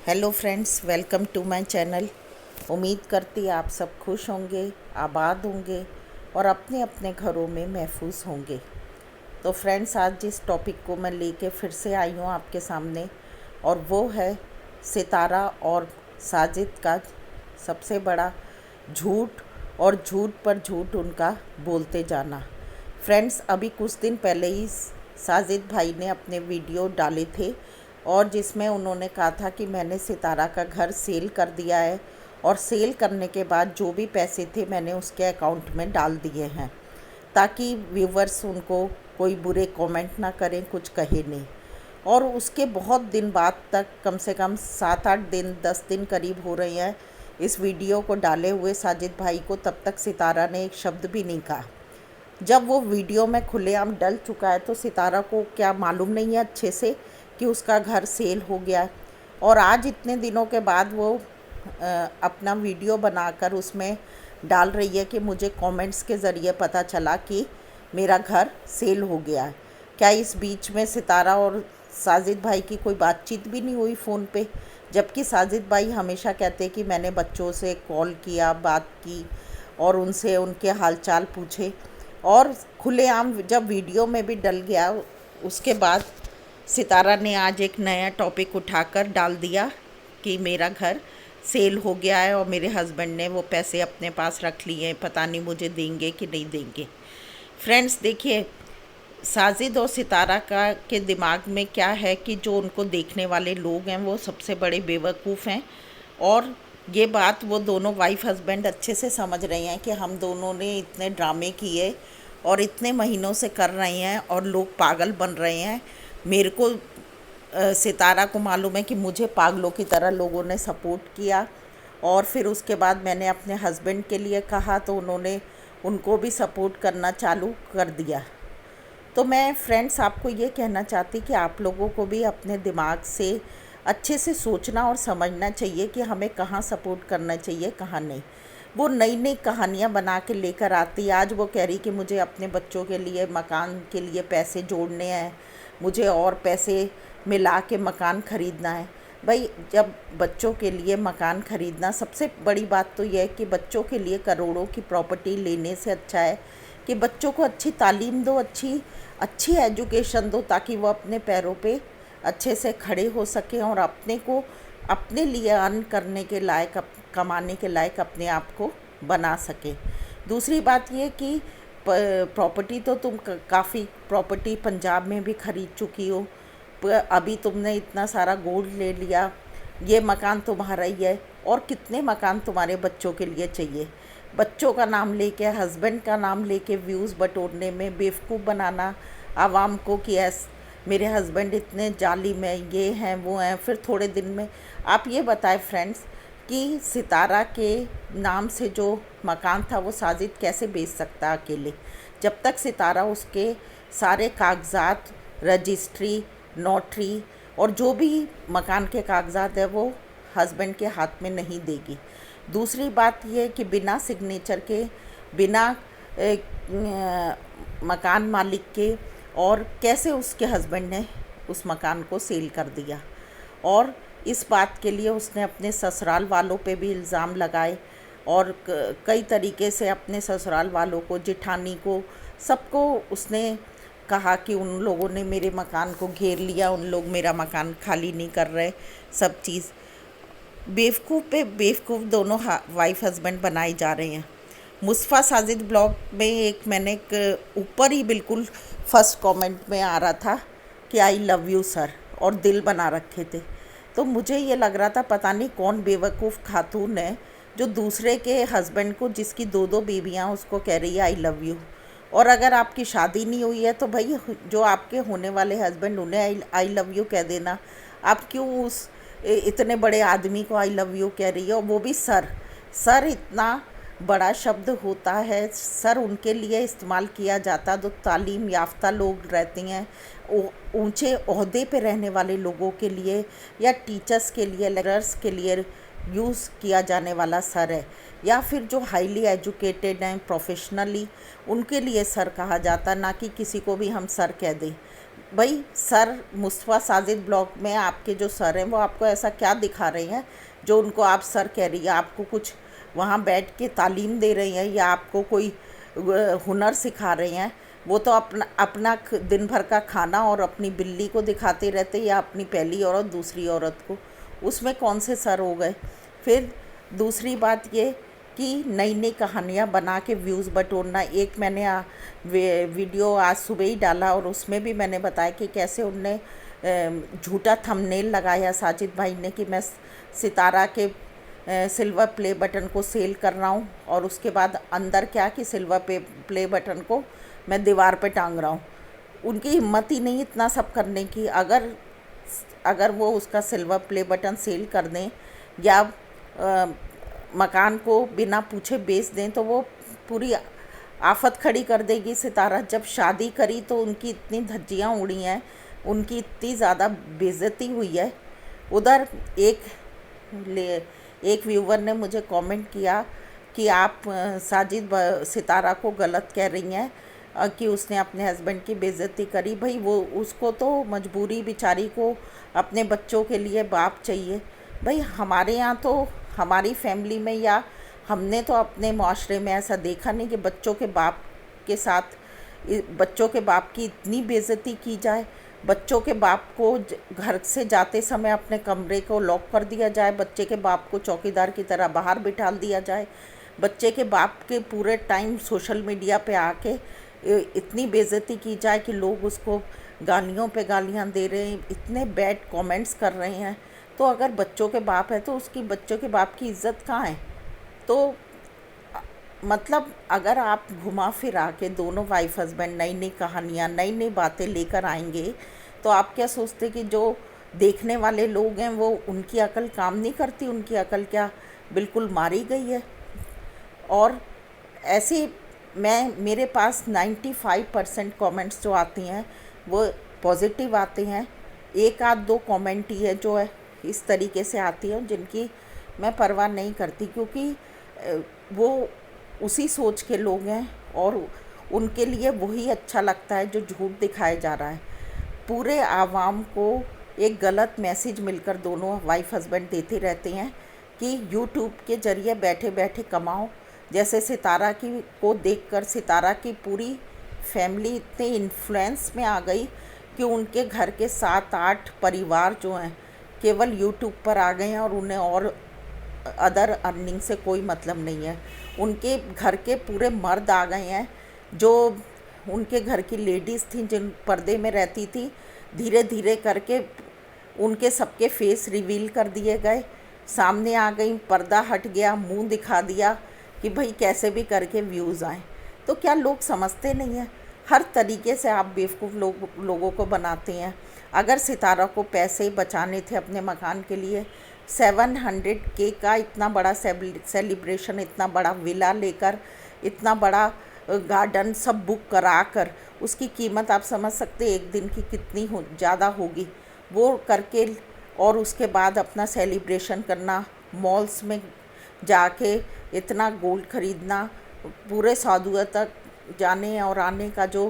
Hello friends, welcome to my channel. उम्मीद करती आप सब खुश होंगे, आबाद होंगे और अपने अपने घरों में महफूज होंगे। तो फ्रेंड्स, आज जिस टॉपिक को मैं लेके फिर से आई हूँ आपके सामने, और वो है सितारा और साजिद का सबसे बड़ा झूठ और झूठ पर झूठ उनका बोलते जाना। फ्रेंड्स, अभी कुछ दिन पहले ही साजिद भाई ने अपने वीडियो डाले थे और जिसमें उन्होंने कहा था कि मैंने सितारा का घर सेल कर दिया है और सेल करने के बाद जो भी पैसे थे मैंने उसके अकाउंट में डाल दिए हैं, ताकि व्यूवर्स उनको कोई बुरे कमेंट ना करें, कुछ कहे नहीं। और उसके बहुत दिन बाद तक, कम से कम 7-8 दिन 10 दिन करीब हो रहे हैं इस वीडियो को डाले हुए साजिद भाई को, तब तक सितारा ने एक शब्द भी नहीं कहा। जब वो वीडियो में खुलेआम डल चुका है तो सितारा को क्या मालूम नहीं है अच्छे से कि उसका घर सेल हो गया है। और आज इतने दिनों के बाद वो अपना वीडियो बनाकर उसमें डाल रही है कि मुझे कमेंट्स के ज़रिए पता चला कि मेरा घर सेल हो गया है। क्या इस बीच में सितारा और साजिद भाई की कोई बातचीत भी नहीं हुई फ़ोन पे? जबकि साजिद भाई हमेशा कहते कि मैंने बच्चों से कॉल किया, बात की और उनसे उनके हालचाल पूछे। और खुलेआम जब वीडियो में भी डल गया, उसके बाद सितारा ने आज एक नया टॉपिक उठाकर डाल दिया कि मेरा घर सेल हो गया है और मेरे हस्बैंड ने वो पैसे अपने पास रख लिए हैं, पता नहीं मुझे देंगे कि नहीं देंगे। फ्रेंड्स, देखिए, साजिद और सितारा का के दिमाग में क्या है कि जो उनको देखने वाले लोग हैं वो सबसे बड़े बेवकूफ़ हैं। और ये बात वो दोनों वाइफ हस्बैंड अच्छे से समझ रहे हैं कि हम दोनों ने इतने ड्रामे किए और इतने महीनों से कर रहे हैं और लोग पागल बन रहे हैं। मेरे को सितारा को मालूम है कि मुझे पागलों की तरह लोगों ने सपोर्ट किया, और फिर उसके बाद मैंने अपने हस्बैंड के लिए कहा तो उन्होंने उनको भी सपोर्ट करना चालू कर दिया। तो मैं फ्रेंड्स आपको ये कहना चाहती कि आप लोगों को भी अपने दिमाग से अच्छे से सोचना और समझना चाहिए कि हमें कहाँ सपोर्ट करना चाहिए, कहाँ नहीं। वो नई नई कहानियाँ बना के लेकर आती। आज वो कह रही कि मुझे अपने बच्चों के लिए, मकान के लिए पैसे जोड़ने हैं, मुझे और पैसे मिला के मकान ख़रीदना है। भाई, जब बच्चों के लिए मकान ख़रीदना, सबसे बड़ी बात तो यह है कि बच्चों के लिए करोड़ों की प्रॉपर्टी लेने से अच्छा है कि बच्चों को अच्छी तालीम दो, अच्छी एजुकेशन दो, ताकि वो अपने पैरों पे अच्छे से खड़े हो सकें और अपने को, अपने लिए अर्न करने के लायक, कमाने के लायक अपने आप को बना सकें। दूसरी बात ये कि प्रॉपर्टी तो तुम काफ़ी प्रॉपर्टी पंजाब में भी ख़रीद चुकी हो, अभी तुमने इतना सारा गोल्ड ले लिया, ये मकान तुम्हारा ही है, और कितने मकान तुम्हारे बच्चों के लिए चाहिए? बच्चों का नाम लेके, हस्बैंड का नाम लेके व्यूज़ बटोरने में बेवकूफ़ बनाना आवाम को कि मेरे हस्बैंड इतने जालिम हैं, ये हैं, वो हैं। फिर थोड़े दिन में आप ये बताएं फ्रेंड्स कि सितारा के नाम से जो मकान था वो साजिद कैसे बेच सकता अकेले, जब तक सितारा उसके सारे कागजात, रजिस्ट्री, नोटरी और जो भी मकान के कागजात है वो हस्बैंड के हाथ में नहीं देगी। दूसरी बात यह है कि बिना सिग्नेचर के, बिना मकान मालिक के, और कैसे उसके हस्बैंड ने उस मकान को सेल कर दिया। और इस बात के लिए उसने अपने ससुराल वालों पे भी इल्ज़ाम लगाए और कई तरीके से अपने ससुराल वालों को, जिठानी को, सबको उसने कहा कि उन लोगों ने मेरे मकान को घेर लिया, उन लोग मेरा मकान खाली नहीं कर रहे, सब चीज़। बेवकूफ़ पे बेवकूफ़ दोनों वाइफ हस्बैंड बनाए जा रहे हैं। मुस्तफ़ा साजिद ब्लॉग में एक मैंने एक ऊपर ही बिल्कुल फर्स्ट कमेंट में आ रहा था कि आई लव यू सर, और दिल बना रखे थे। तो मुझे ये लग रहा था पता नहीं कौन बेवकूफ़ खातून है जो दूसरे के हस्बैंड को, जिसकी 2-2 बेबियाँ, उसको कह रही है आई लव यू। और अगर आपकी शादी नहीं हुई है तो भाई जो आपके होने वाले हस्बैंड, उन्हें आई लव यू कह देना। आप क्यों उस इतने बड़े आदमी को आई लव यू कह रही है, और वो भी सर? सर इतना बड़ा शब्द होता है, सर उनके लिए इस्तेमाल किया जाता जो तालीम याफ्ता लोग रहते हैं, ऊंचे ओहदे पे रहने वाले लोगों के लिए, या टीचर्स के लिए, लेक्चरर्स के लिए यूज़ किया जाने वाला सर है, या फिर जो हाईली एजुकेटेड हैं प्रोफेशनली, उनके लिए सर कहा जाता, ना कि किसी को भी हम सर कह दें। भाई सर मुस्तफ़ा साजिद ब्लॉग में आपके जो सर हैं वो आपको ऐसा क्या दिखा रहे हैं जो उनको आप सर कह रही है? आपको कुछ वहाँ बैठ के तालीम दे रही हैं या आपको कोई हुनर सिखा रहे हैं? वो तो अपना अपना दिन भर का खाना और अपनी बिल्ली को दिखाते रहते या अपनी पहली औरत दूसरी औरत को, उसमें कौन से सर हो गए? फिर दूसरी बात ये कि नई नई कहानियाँ बना के व्यूज़ बटोरना। एक मैंने वीडियो आज सुबह ही डाला और उसमें भी मैंने बताया कि कैसे उनने झूठा थंबनेल लगाया साजिद भाई ने कि मैं सितारा के सिल्वर प्ले बटन को सेल कर रहा हूँ, और उसके बाद अंदर क्या कि सिल्वर प्ले बटन को मैं दीवार पे टांग रहा हूँ। उनकी हिम्मत ही नहीं इतना सब करने की। अगर अगर वो उसका सिल्वर प्ले बटन सेल कर दें या मकान को बिना पूछे बेच दें तो वो पूरी आफत खड़ी कर देगी सितारा। जब शादी करी तो उनकी इतनी धज्जियाँ उड़ी हैं, उनकी इतनी ज़्यादा बेइज्जती हुई है। उधर एक व्यूवर ने मुझे कमेंट किया कि आप सितारा को गलत कह रही हैं कि उसने अपने हस्बैंड की बेइज्जती करी। भाई वो उसको तो मजबूरी बेचारी को अपने बच्चों के लिए बाप चाहिए। भाई हमारे यहाँ तो हमारी फैमिली में या हमने तो अपने माशरे में ऐसा देखा नहीं कि बच्चों के बाप के साथ बच्चों के बाप की इतनी बेइज्जती की जाए। बच्चों के बाप को घर से जाते समय अपने कमरे को लॉक कर दिया जाए, बच्चे के बाप को चौकीदार की तरह बाहर बिठा दिया जाए, बच्चे के बाप के पूरे टाइम सोशल मीडिया पे आके इतनी बेइज्जती की जाए कि लोग उसको गालियों पे गालियाँ दे रहे हैं, इतने बैड कमेंट्स कर रहे हैं। तो अगर बच्चों के बाप है तो उसकी बच्चों के बाप की इज़्ज़त कहाँ है? तो मतलब अगर आप घुमा फिरा के दोनों वाइफ हस्बैंड नई नई कहानियाँ नई नई बातें लेकर आएंगे तो आप क्या सोचते कि जो देखने वाले लोग हैं वो उनकी अकल काम नहीं करती? उनकी अकल क्या बिल्कुल मारी गई है? और ऐसे मेरे पास 95% कमेंट्स जो आती हैं वो पॉजिटिव आते हैं। एक आध दो कमेंट ही है जो है इस तरीके से आती है जिनकी मैं परवाह नहीं करती, क्योंकि वो उसी सोच के लोग हैं और उनके लिए वही अच्छा लगता है जो झूठ दिखाया जा रहा है। पूरे आवाम को एक गलत मैसेज मिलकर दोनों वाइफ हस्बैंड देते रहते हैं कि यूट्यूब के ज़रिए बैठे बैठे कमाओ। जैसे सितारा की को देखकर सितारा की पूरी फैमिली इतने इन्फ्लुएंस में आ गई कि उनके घर के 7-8 परिवार जो हैं केवल यूट्यूब पर आ गए हैं और उन्हें और अदर अर्निंग से कोई मतलब नहीं है। उनके घर के पूरे मर्द आ गए हैं, जो उनके घर की लेडीज़ थी जिन पर्दे में रहती थी, धीरे धीरे करके उनके सबके फेस रिवील कर दिए गए, सामने आ गई, पर्दा हट गया, मुंह दिखा दिया कि भाई कैसे भी करके व्यूज़ आएँ। तो क्या लोग समझते नहीं हैं? हर तरीके से आप बेवकूफ़ लोगों को बनाते हैं। अगर सितारा को पैसे बचाने थे अपने मकान के लिए, 700K का इतना बड़ा सेलिब्रेशन, इतना बड़ा विला लेकर, इतना बड़ा गार्डन सब बुक करा कर, उसकी कीमत आप समझ सकते एक दिन की कितनी ज़्यादा होगी। वो करके और उसके बाद अपना सेलिब्रेशन करना, मॉल्स में जाके इतना गोल्ड ख़रीदना, पूरे साधुआ तक जाने और आने का जो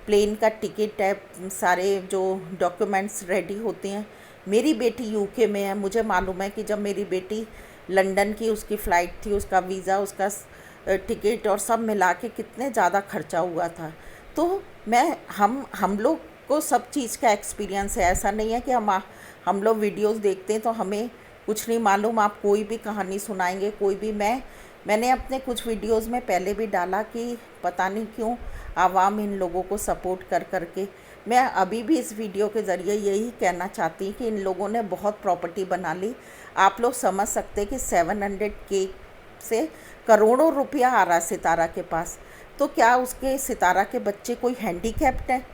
प्लेन का टिकट है, सारे जो डॉक्यूमेंट्स रेडी होते हैं। मेरी बेटी यूके में है, मुझे मालूम है कि जब मेरी बेटी लंदन की उसकी फ़्लाइट थी, उसका वीज़ा, उसका टिकट और सब मिला के कितने ज़्यादा खर्चा हुआ था। तो हम लोग को सब चीज़ का एक्सपीरियंस है। ऐसा नहीं है कि हम लोग वीडियोस देखते हैं तो हमें कुछ नहीं मालूम। आप कोई भी कहानी सुनाएंगे, कोई भी मैंने अपने कुछ वीडियोस में पहले भी डाला कि पता नहीं क्यों आवाम इन लोगों को सपोर्ट कर करके, मैं अभी भी इस वीडियो के ज़रिए यही कहना चाहती हूँ कि इन लोगों ने बहुत प्रॉपर्टी बना ली। आप लोग समझ सकते कि 700K से करोड़ों रुपया आ रहा सितारा के पास। तो क्या उसके सितारा के बच्चे कोई हैंडीकैप्ड हैं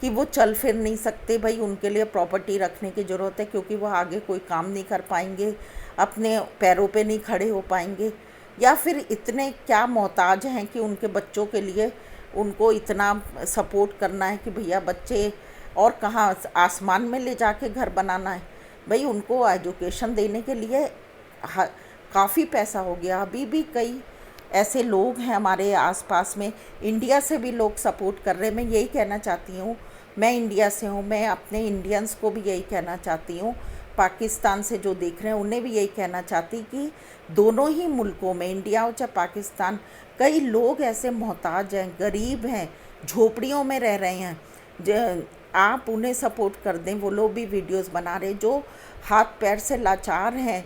कि वो चल फिर नहीं सकते? भाई उनके लिए प्रॉपर्टी रखने की ज़रूरत है, क्योंकि वो आगे कोई काम नहीं कर पाएंगे, अपने पैरों पे नहीं खड़े हो पाएंगे। या फिर इतने क्या मोहताज हैं कि उनके बच्चों के लिए उनको इतना सपोर्ट करना है कि भैया बच्चे और कहाँ आसमान में ले जाके घर बनाना है? भाई उनको एजुकेशन देने के लिए काफ़ी पैसा हो गया। अभी भी कई ऐसे लोग हैं हमारे आसपास में, इंडिया से भी लोग सपोर्ट कर रहे हैं। मैं यही कहना चाहती हूँ मैं इंडिया से हूँ, मैं अपने इंडियंस को भी यही कहना चाहती हूँ, पाकिस्तान से जो देख रहे हैं उन्हें भी यही कहना चाहती कि दोनों ही मुल्कों में, इंडिया हो चाहे पाकिस्तान, कई लोग ऐसे मोहताज हैं, गरीब हैं, झोपड़ियों में रह रहे हैं। आप उन्हें सपोर्ट कर दें, वो लोग भी वीडियोस बना रहे जो हाथ पैर से लाचार हैं,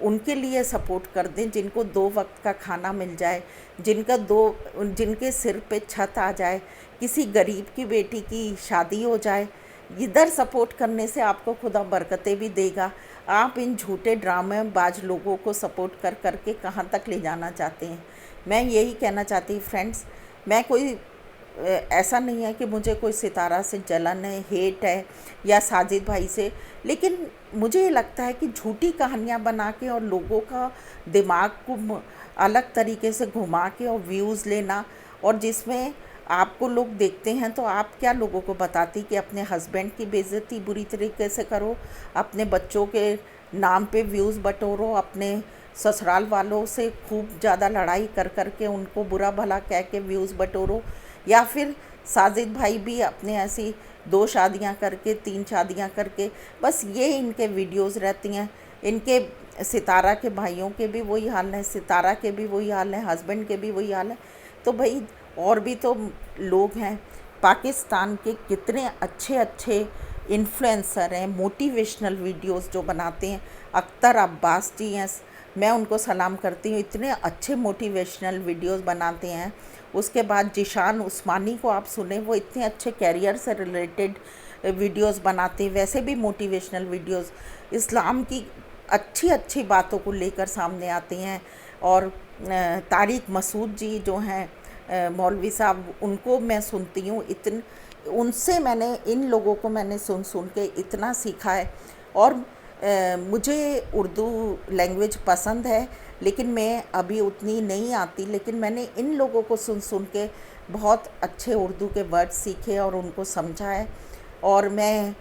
उनके लिए सपोर्ट कर दें, जिनको 2 वक्त का खाना मिल जाए, जिनके सिर पे छत आ जाए, किसी गरीब की बेटी की शादी हो जाए। इधर सपोर्ट करने से आपको खुदा बरकतें भी देगा। आप इन झूठे ड्रामेबाज लोगों को सपोर्ट कर करके कहाँ तक ले जाना चाहते हैं। मैं यही कहना चाहती हूँ फ्रेंड्स, मैं कोई ऐसा नहीं है कि मुझे कोई सितारा से जलन है, हेट है या साजिद भाई से, लेकिन मुझे ये लगता है कि झूठी कहानियाँ बना के और लोगों का दिमाग को अलग तरीके से घुमा के और व्यूज़ लेना, और जिसमें आपको लोग देखते हैं तो आप क्या लोगों को बताती कि अपने हस्बैंड की बेइज्जती बुरी तरीके से करो, अपने बच्चों के नाम पे व्यूज़ बटोरो, अपने ससुराल वालों से खूब ज़्यादा लड़ाई कर कर के उनको बुरा भला कह के व्यूज़ बटोरो, या फिर साजिद भाई भी अपने ऐसी 2 शादियां करके 3 शादियां करके बस ये इनके वीडियोस रहती हैं। इनके सितारा के भाइयों के भी वही हाल है, सितारा के भी वही हाल है, हस्बैंड के भी वही हाल है। तो भाई और भी तो लोग हैं, पाकिस्तान के कितने अच्छे अच्छे इन्फ्लुएंसर हैं, मोटिवेशनल वीडियोस जो बनाते हैं। अख्तर अब्बास जी हैं, मैं उनको सलाम करती हूँ, इतने अच्छे मोटिवेशनल वीडियोस बनाते हैं। उसके बाद जिशान उस्मानी को आप सुने, वो इतने अच्छे कैरियर से रिलेटेड वीडियोस बनाते हैं। वैसे भी मोटिवेशनल वीडियोस इस्लाम की अच्छी अच्छी बातों को लेकर सामने आते हैं। और तारिक मसूद जी जो हैं मौलवी साहब, उनको मैं सुनती हूँ, उनसे मैंने, इन लोगों को मैंने सुन सुन के इतना सीखा है। और मुझे उर्दू लैंग्वेज पसंद है, लेकिन मैं अभी उतनी नहीं आती, लेकिन मैंने इन लोगों को सुन सुन के बहुत अच्छे उर्दू के वर्ड सीखे और उनको समझा है। और मैं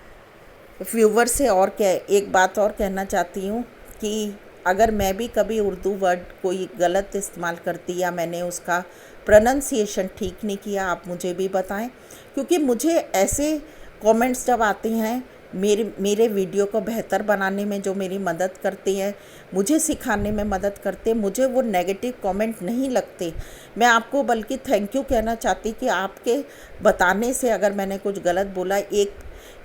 व्यूवर से और एक बात और कहना चाहती हूँ कि अगर मैं भी कभी उर्दू वर्ड कोई गलत इस्तेमाल करती या मैंने उसका प्रोनंसिएशन ठीक नहीं किया, आप मुझे भी बताएं, क्योंकि मुझे ऐसे कमेंट्स जब आते हैं मेरे वीडियो को बेहतर बनाने में, जो मेरी मदद करते हैं, मुझे सिखाने में मदद करते हैं, मुझे वो नेगेटिव कमेंट नहीं लगते। मैं आपको बल्कि थैंक यू कहना चाहती कि आपके बताने से अगर मैंने कुछ गलत बोला,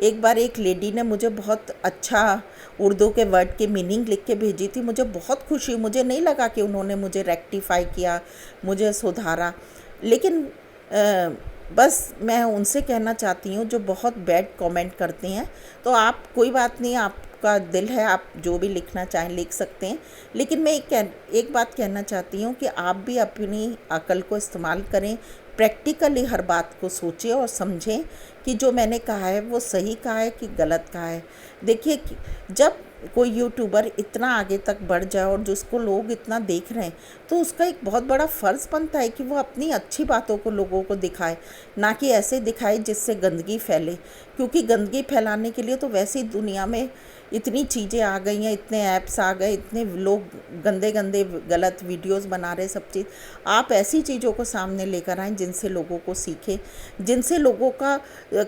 एक बार एक लेडी ने मुझे बहुत अच्छा उर्दू के वर्ड की मीनिंग लिख के भेजी थी, मुझे बहुत खुशी, मुझे नहीं लगा कि उन्होंने मुझे रेक्टिफाई किया, मुझे सुधारा। लेकिन बस मैं उनसे कहना चाहती हूँ जो बहुत बैड कमेंट करते हैं, तो आप कोई बात नहीं, आपका दिल है, आप जो भी लिखना चाहें लिख सकते हैं। लेकिन मैं एक बात कहना चाहती हूँ कि आप भी अपनी अकल को इस्तेमाल करें, प्रैक्टिकली हर बात को सोचें और समझें कि जो मैंने कहा है वो सही कहा है कि गलत कहा है। देखिए, जब कोई यूट्यूबर इतना आगे तक बढ़ जाए और जिसको लोग इतना देख रहे हैं, तो उसका एक बहुत बड़ा फ़र्ज़ बनता है कि वो अपनी अच्छी बातों को लोगों को दिखाए, ना कि ऐसे दिखाए जिससे गंदगी फैले। क्योंकि गंदगी फैलाने के लिए तो वैसे ही दुनिया में इतनी चीज़ें आ गई हैं, इतने ऐप्स आ गए, इतने लोग गंदे गंदे गलत वीडियोस बना रहे, सब चीज़। आप ऐसी चीज़ों को सामने लेकर आएँ जिनसे लोगों को सीखे, जिनसे लोगों का,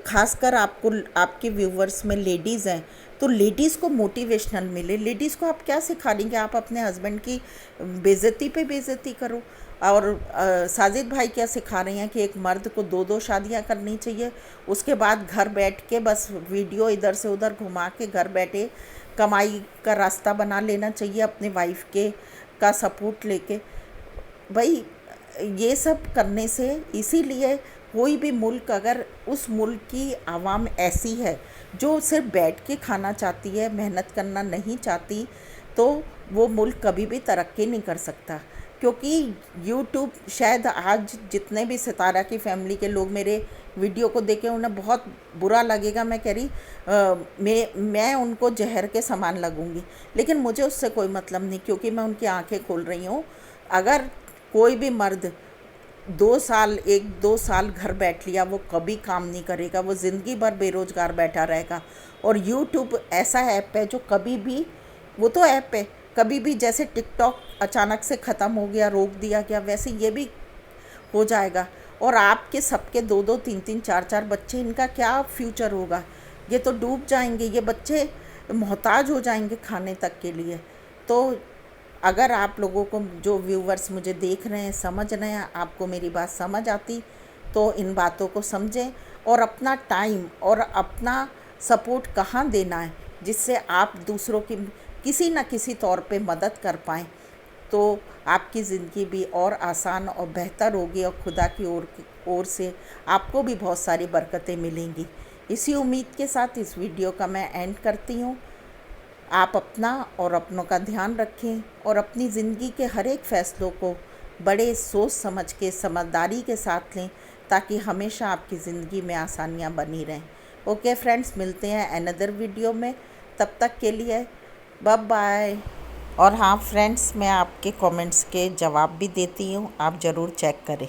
खासकर आपको, आपके व्यूवर्स में लेडीज़ हैं, तो लेडीज़ को मोटिवेशनल मिले। लेडीज़ को आप क्या सिखा देंगे? आप अपने हस्बैंड की बेइज्जती पे बेइज्जती करो। और साजिद भाई क्या सिखा रहे हैं कि एक मर्द को 2-2 शादियां करनी चाहिए, उसके बाद घर बैठ के बस वीडियो इधर से उधर घुमा के घर बैठे कमाई का रास्ता बना लेना चाहिए अपने वाइफ के का सपोर्ट लेके। भाई ये सब करने से, इसीलिए कोई भी मुल्क, अगर उस मुल्क की आवाम ऐसी है जो सिर्फ बैठ के खाना चाहती है, मेहनत करना नहीं चाहती, तो वो मुल्क कभी भी तरक्की नहीं कर सकता। क्योंकि यूट्यूब, शायद आज जितने भी सितारा की फैमिली के लोग मेरे वीडियो को देखें, उन्हें बहुत बुरा लगेगा, मैं कह रही मैं उनको जहर के समान लगूंगी, लेकिन मुझे उससे कोई मतलब नहीं, क्योंकि मैं उनकी आंखें खोल रही हूँ। अगर कोई भी मर्द 1-2 साल घर बैठ लिया, वो कभी काम नहीं करेगा, वो ज़िंदगी भर बेरोज़गार बैठा रहेगा। और यूट्यूब ऐसा ऐप है जो कभी भी, वो तो ऐप है, कभी भी, जैसे टिकटॉक अचानक से ख़त्म हो गया, रोक दिया गया, वैसे ये भी हो जाएगा। और आपके सबके 2-2 3-3 4-4 बच्चे, इनका क्या फ्यूचर होगा? ये तो डूब जाएंगे, ये बच्चे मोहताज हो जाएंगे खाने तक के लिए। तो अगर आप लोगों को, जो व्यूवर्स मुझे देख रहे हैं, समझ रहे हैं, आपको मेरी बात समझ आती, तो इन बातों को समझें और अपना टाइम और अपना सपोर्ट कहाँ देना है, जिससे आप दूसरों की किसी न किसी तौर पे मदद कर पाएँ, तो आपकी ज़िंदगी भी और आसान और बेहतर होगी और खुदा की ओर से आपको भी बहुत सारी बरकतें मिलेंगी। इसी उम्मीद के साथ इस वीडियो का मैं एंड करती हूँ। आप अपना और अपनों का ध्यान रखें और अपनी ज़िंदगी के हर एक फ़ैसलों को बड़े सोच समझ के, समझदारी के साथ लें, ताकि हमेशा आपकी ज़िंदगी में आसानियाँ बनी रहें। ओके फ्रेंड्स, मिलते हैं अनदर वीडियो में। तब तक के लिए बाय बाय। और हाँ फ्रेंड्स, मैं आपके कमेंट्स के जवाब भी देती हूँ, आप ज़रूर चेक करें।